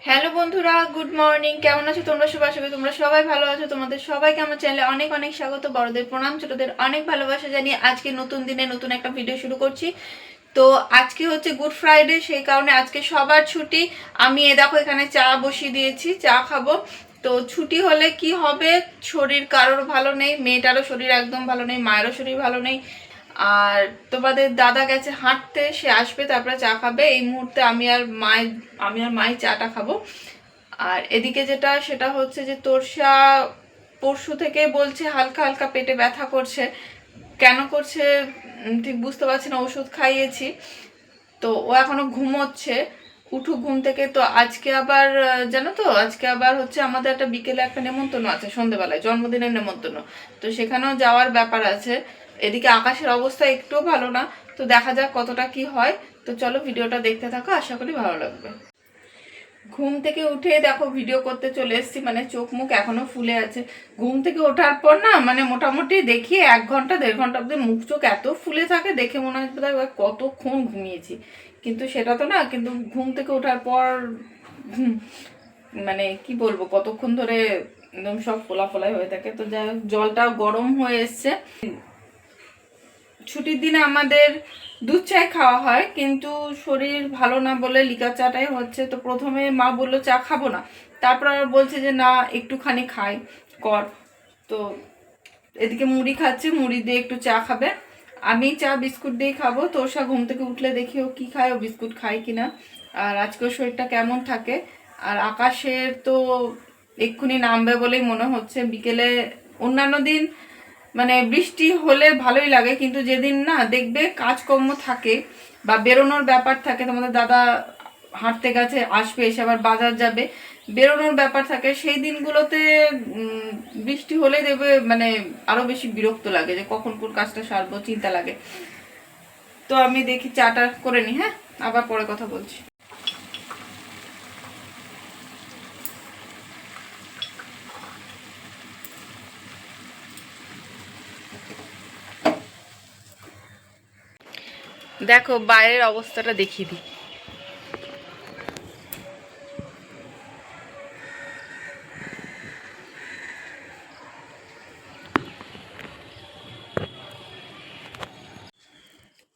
Hello বন্ধুরা, good morning. কেমন আছো তোমরা সবাই? আশা করি তোমরা সবাই ভালো আছো। তোমাদের সবাইকে আমার চ্যানেলে অনেক অনেক স্বাগত। বড়দের প্রণাম, ছোটদের অনেক ভালোবাসা জানিয়ে আজকে নতুন দিনে নতুন একটা ভিডিও শুরু করছি। তো আজকে হচ্ছে গুড ফ্রাইডে, সেই কারণে আজকে সবার ছুটি। আমি দেখো এখানে চা বসিয়ে দিয়েছি, চা খাবো। তো ছুটি হলে কি হবে, শরীর কারোর ভালো নেই, মেয়েটারও শরীর একদম ভালো নেই, মায়েরও শরীর ভালো নেই। আর তোমাদের দাদা গেছে হাঁটতে, সে আসবে তারপরে চা খাবে। এই মুহূর্তে আমি আর মাই চাটা খাবো। আর এদিকে যেটা সেটা হচ্ছে যে তোরসা পরশু থেকে বলছে হালকা হালকা পেটে ব্যথা করছে। কেন করছে ঠিক বুঝতে পারছি না। ওষুধ খাইয়েছি, তো ও এখনো ঘুমোচ্ছে। উঠুক ঘুম থেকে। তো আজকে আবার জানো তো, আজকে আবার হচ্ছে আমাদের একটা বিকেলে একটা নেমন্তন্ন আছে, সন্ধেবেলায় জন্মদিনের নেমন্তন্ন। তো সেখানেও যাওয়ার ব্যাপার আছে। এদিকে আকাশের অবস্থা একটুও ভালো না। তো দেখা যাক কতটা কি হয়। তো চলো ভিডিওটা দেখতে থাকো, আশা করি ভালো লাগবে। ঘুম থেকে উঠে দেখো ভিডিও করতে চলে এসেছি, মানে চোখ মুখ এখনো ফুলে আছে। ঘুম থেকে ওঠার পর না, মানে মোটামুটি দেখি 1 ঘন্টা 1.5 ঘন্টা অব্দি মুখ চোখ এত ফুলে থাকে, দেখে মনে হয় কতক্ষণ ঘুমিয়েছি। কিন্তু সেটা তো না। কিন্তু ঘুম থেকে ওঠার পর মানে কি বলবো, কতক্ষণ ধরে একদম সব ফোলা ফোলাই হয়ে থাকে। তো যাই হোক, জলটা গরম হয়ে এসছে। ছুটির দিনে আমাদের দুধ চাই খাওয়া হয়, কিন্তু শরীর ভালো না বলে লিকার চাটাই হচ্ছে। তো প্রথমে মা বললো চা খাবো না, তারপর আবার বলছে যে না একটুখানি খাই কর। তো এদিকে মুড়ি খাচ্ছে, মুড়ি দিয়ে একটু চা খাবে। আমি চা বিস্কুট দিয়ে খাবো। তোষা ঘুম থেকে উঠলে দেখি ও কি খায়, ও বিস্কুট খায় কিনা, আর আজকেও শরীরটা কেমন থাকে। আর আকাশের তো এক্ষুনি নামবে বলেই মনে হচ্ছে। বিকেলে অন্যান্য দিন মানে বৃষ্টি হলে ভালোই লাগে, কিন্তু যেদিন না দেখবে কাজকর্ম থাকে বা বেরোনোর ব্যাপার থাকে, তোমাদের দাদা হাঁটতে গেছে, আসবে, এসে আবার বাজার যাবে, বেরোনোর ব্যাপার থাকে, সেই দিনগুলোতে বৃষ্টি হলে দেখবে মানে আরো বেশি বিরক্ত লাগে, যে কখন কোন কাজটা সারবো, চিন্তা লাগে। তো আমি দেখি চাটা করে নি, হ্যাঁ, আবার পরে কথা বলছি। দেখো বাইরের অবস্থাটা দেখিয়ে দিই।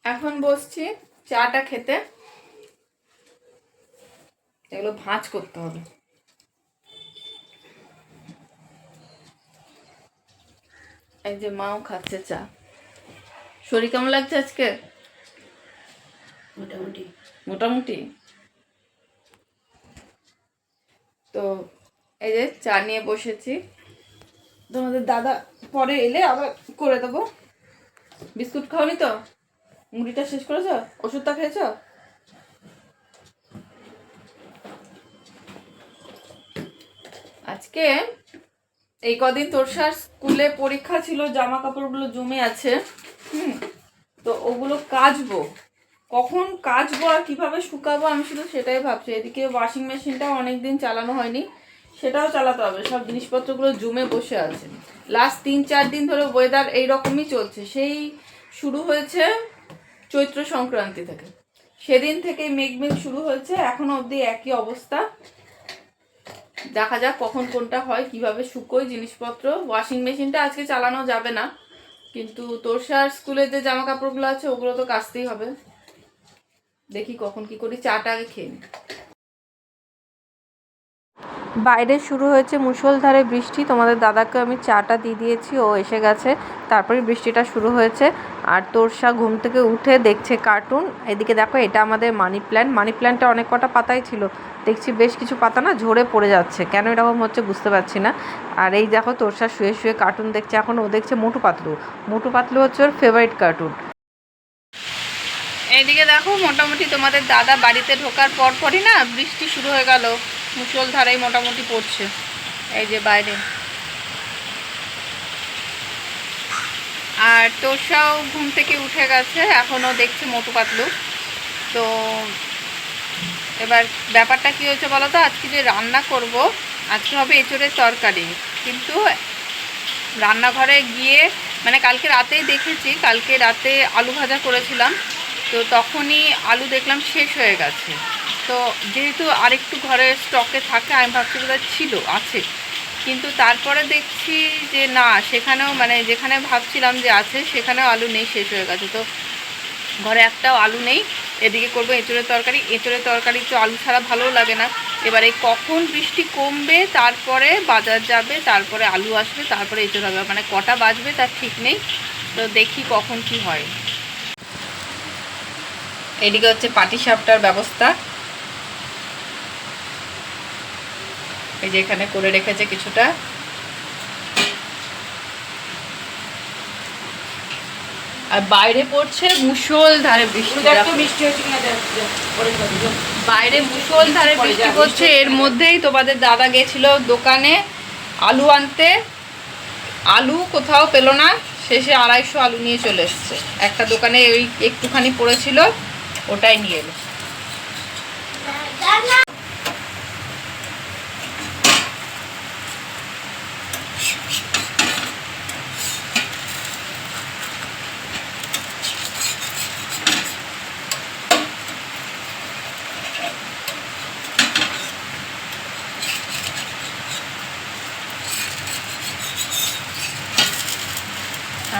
এখন বসছি চাটা খেতে। এগুলো ভাঁজ করতে হবে। এই যে মাও খাচ্ছে চা। শরীর কেমন লাগছে আজকে? মোটামুটি মোটামুটি। তো এই যে চা নিয়ে বসেছি। তোমাদের দাদা পরে এলে আবার করে দেবো। বিস্কুট খাওনি তো? মুড়িটা শেষ করেছ? ওষুধটা খেয়েছ? আজকে এই কদিন তোরসার স্কুলে পরীক্ষা ছিল, জামা কাপড়গুলো জমে আছে। তো ওগুলো কাচবো। কখন কাচবো আর কিভাবে শুকাবো আমি শুধু সেটাই ভাবছি। এদিকে ওয়াশিং মেশিনটাও অনেকদিন চালানো হয়নি, সেটাও চালাতে হবে। সব জিনিসপত্রগুলো জমে বসে আছে। লাস্ট 3-4 দিন ধরে ওয়েদার এইরকমই চলছে। সেই শুরু হয়েছে চৈত্র সংক্রান্তি থেকে, সেদিন থেকে মেঘ শুরু হয়েছে, এখনো অবধি একই অবস্থা। দেখা যাক কখন কোনটা হয়, কিভাবে শুকোয় জিনিসপত্র। ওয়াশিং মেশিনটা আজকে চালানো যাবে না, কিন্তু তোরসার স্কুলে যে জামা কাপড়গুলো আছে ওগুলো তো কাচতেই হবে। দেখি কখন কি করি। চাটা আগে খেয়ে নিই। বাইরে শুরু হয়েছে মুষলধারে বৃষ্টি। তোমাদের দাদাকে আমি চাটা দিয়ে দিয়েছি, ও এসে গেছে, তারপরে বৃষ্টিটা শুরু হয়েছে। আর তোরসা ঘুম থেকে উঠে দেখছে কার্টুন। এদিকে দেখো, এটা আমাদের মানি প্ল্যান্ট। মানি প্ল্যান্টটা অনেক কটা পাতাই ছিল, দেখছি বেশ কিছু পাতা না ঝরে পড়ে যাচ্ছে, কেন এরকম হচ্ছে বুঝতে পারছি না। আর এই দেখো তোরসা শুয়ে শুয়ে কার্টুন দেখছে। এখন ও দেখছে মোটু পাতলু। মোটু পাতলু হচ্ছে ওর ফেভারিট কার্টুন। এইদিকে দেখো, মোটামুটি তোমাদের দাদা বাড়িতে ঢোকার পরপরই না বৃষ্টি শুরু হয়ে গেল। মুষলধারাই মোটামুটি পড়ছে। এই যে বাইরে। আর তোষাও ঘুম থেকে উঠে গেছে, এখনও দেখছে মোটু পাতলু। তো এবার ব্যাপারটা কি হয়েছে বলো তো, আজকে যে রান্না করব, আজকে হবে এঁচোড়ের তরকারি। কিন্তু রান্নাঘরে গিয়ে মানে কালকে রাতেই দেখেছি, কালকে রাতে আলু ভাজা করেছিলাম, তো তখনই আলু দেখলাম শেষ হয়ে গেছে। তো যেহেতু আরেকটু ঘরে স্টকে থাকে, আমি ভাবছি বোধহয় আছে, কিন্তু তারপরে দেখছি যে না, সেখানেও মানে যেখানে ভাবছিলাম যে আছে সেখানেও আলু নেই, শেষ হয়ে গেছে। তো ঘরে একটাও আলু নেই। এদিকে করবো এঁচোড়ের তরকারি। এঁচোড়ের তরকারি তো আলু ছাড়া ভালোও লাগে না। এবারে কখন বৃষ্টি কমবে, তারপরে বাজার যাবে, তারপরে আলু আসবে, তারপরে এঁচোড় হবে, মানে কটা বাজবে তার ঠিক নেই। তো দেখি কখন কি হয়। এদিকে হচ্ছে পাটিসাপটার ব্যবস্থা, এই যে এখানে করে রেখেছে কিছুটা। আর বাইরে পড়ছে মুষলধারে বৃষ্টি, বাইরে মুষলধারে বৃষ্টি পড়ছে। এর মধ্যেই তোমাদের দাদা গেছিল দোকানে আলু আনতে, আলু কোথাও পেল না, শেষে 250 আলু নিয়ে চলে এসছে। একটা দোকানে ওই একটুখানি পড়েছিল, ওটাই নিয়ে এলো।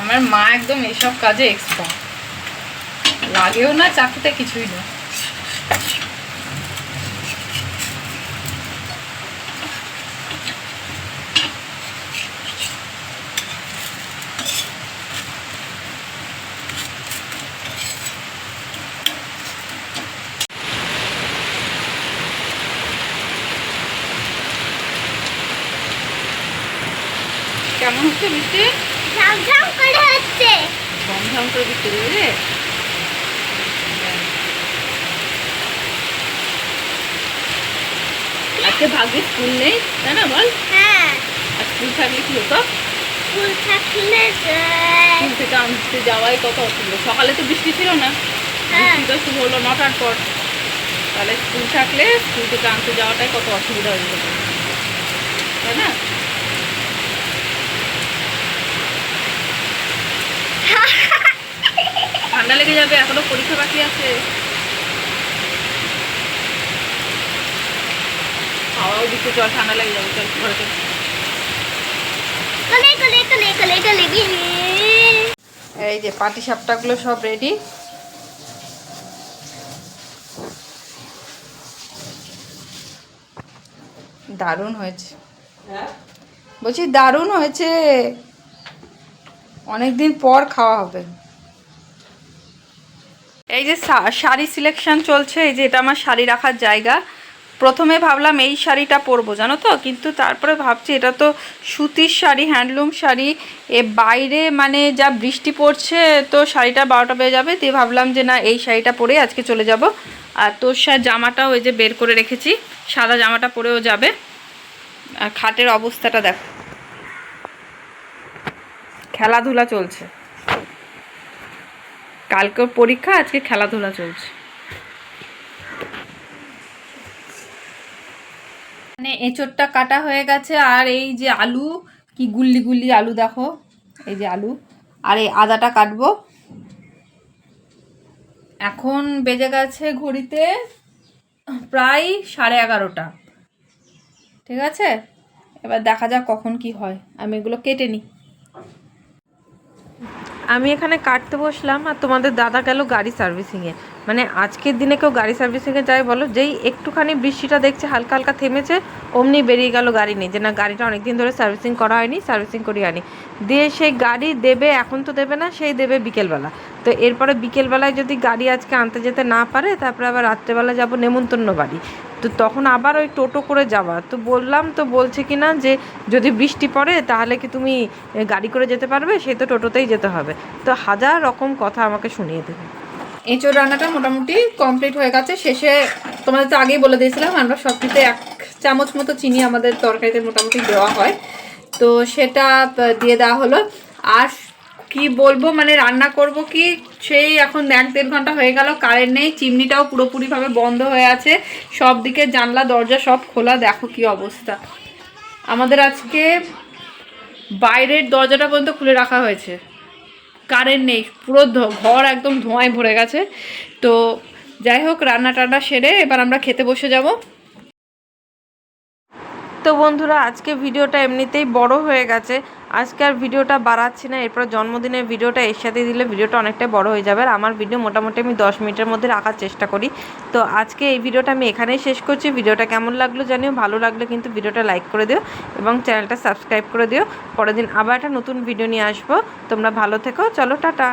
আমার মা একদম এসব কাজে এক্সপার্ট, লাগেও না চাকুতে, কিছুই না। কেমন হচ্ছে বৃষ্টি? ঝমঝম করে হচ্ছে, ঝমঝম করে বৃষ্টি দেবে। আজকে ভাগ্যে স্কুল নেই, তাই না বল? হ্যাঁ, আর স্কুল থাকলে কি হতো? স্কুল থাকলে স্কুল থেকে আনতে যাওয়াই কত অসুবিধা। সকালে তো বৃষ্টি ছিল না, বৃষ্টিটা শুরু হলো 9টার পর। তাহলে স্কুল থাকলে স্কুল থেকে আনতে যাওয়াটাই কত অসুবিধা হয়ে যেত, তাই না? ঠান্ডা লেগে যাবে, এখনো পরীক্ষা বাকি আছে। হাওয়াও দিতে, চল ঠান্ডা লেগে যাবে, চল ঘরে চল। এই যে পাটিসাপটাগুলো সব রেডি। দারুণ হয়েছে, বলছি দারুণ হয়েছে, অনেকদিন পর খাওয়া হবে। এই যে শাড়ি সিলেকশন চলছে, এই যে এটা আমার শাড়ি রাখার জায়গা। প্রথমে ভাবলাম এই শাড়িটা পরবো, জানো তো, কিন্তু তারপরে ভাবছি এটা তো সুতির শাড়ি, হ্যান্ডলুম শাড়ি, এ বাইরে মানে যা বৃষ্টি পড়ছে, তো শাড়িটা 12টা বেজে যাবে। দিয়ে ভাবলাম যে না, এই শাড়িটা পরে আজকে চলে যাব। আর তোর জামাটাও ওই যে বের করে রেখেছি, সাদা জামাটা পরেও যাবে। আর খাটের অবস্থাটা দেখো, খেলাধুলা চলছে, কালকেও পরীক্ষা, আজকে খেলাধুলা চলছে। মানে এঁচোড়টা কাটা হয়ে গেছে, আর এই যে আলু, কি গুল্লি গুল্লি আলু দেখো, এই যে আলু, আর এই আদাটা কাটবো। এখন বেজে গেছে ঘড়িতে প্রায় 11:30। ঠিক আছে, এবার দেখা যাক কখন কি হয়। আমি এগুলো কেটে নিই। আমি এখানে কাটতে বসলাম, আর তোমাদের দাদা গেল গাড়ি সার্ভিসিংয়ে। মানে আজকের দিনে কেউ গাড়ি সার্ভিসিংয়ে যায় বলো? যেই একটুখানি বৃষ্টিটা দেখছে হালকা হালকা থেমেছে, অমনি বেরিয়ে গেল গাড়ি নেই, যে না গাড়িটা অনেক দিন ধরে সার্ভিসিং করা হয়নি, সার্ভিসিং করিয়ে আনি। দিয়ে সেই গাড়ি দেবে, এখন তো দেবে না, সেই দেবে বিকেলবেলা। তো এরপরে বিকেলবেলায় যদি গাড়ি আজকে আনতে যেতে না পারে, তারপরে আবার রাত্রেবেলা যাব নেমন্তন্ন বাড়ি, তো তখন আবার ওই টোটো করে যাওয়া। তো বললাম, তো বলছে কি না যে যদি বৃষ্টি পড়ে তাহলে কি তুমি গাড়ি করে যেতে পারবে, সে তো টোটোতেই যেতে হবে। তো হাজার রকম কথা আমাকে শুনিয়ে দেবে। এঁচোড় রান্নাটা মোটামুটি কমপ্লিট হয়ে গেছে। শেষে তোমাদের তো আগেই বলে দিয়েছিলাম, আমরা সব কিছুতে 1 চামচ মতো চিনি আমাদের তরকারিতে মোটামুটি দেওয়া হয়, তো সেটা দিয়ে দেওয়া হলো। আর কি বলবো, মানে রান্না করব কি, সেই এখন 1-1.5 ঘন্টা হয়ে গেল, কারেন্ট নেই, চিমনিটাও পুরোপুরিভাবে বন্ধ হয়ে আছে, সব দিকে জানলা দরজা সব খোলা, দেখো কি অবস্থা। আমাদের আজকে বাইরের দরজাটা পর্যন্ত খুলে রাখা হয়েছে, কারেন্ট নেই, পুরো ঘর একদম ধোঁয়ায় ভরে গেছে। তো যাই হোক, রান্না টান্না সেরে এবার আমরা খেতে বসে যাব। তো বন্ধুরা, আজকে ভিডিওটা এমনিতেই বড় হয়ে গেছে, আজকে আর ভিডিওটা বাড়াচ্ছি না। এরপর জন্মদিনের ভিডিওটা এর সাথে দিলে ভিডিওটা অনেকটাই বড় হয়ে যাবে। আর আমার ভিডিও মোটামুটি আমি 10 মিনিটের মধ্যে রাখার চেষ্টা করি। তো আজকে এই ভিডিওটা আমি এখানেই শেষ করছি। ভিডিওটা কেমন লাগলো জানিও, ভালো লাগলে কিন্তু ভিডিওটা লাইক করে দিও এবং চ্যানেলটা সাবস্ক্রাইব করে দিও। পরের দিন আবার একটা নতুন ভিডিও নিয়ে আসবো। তোমরা ভালো থেকো, চলো টাটা।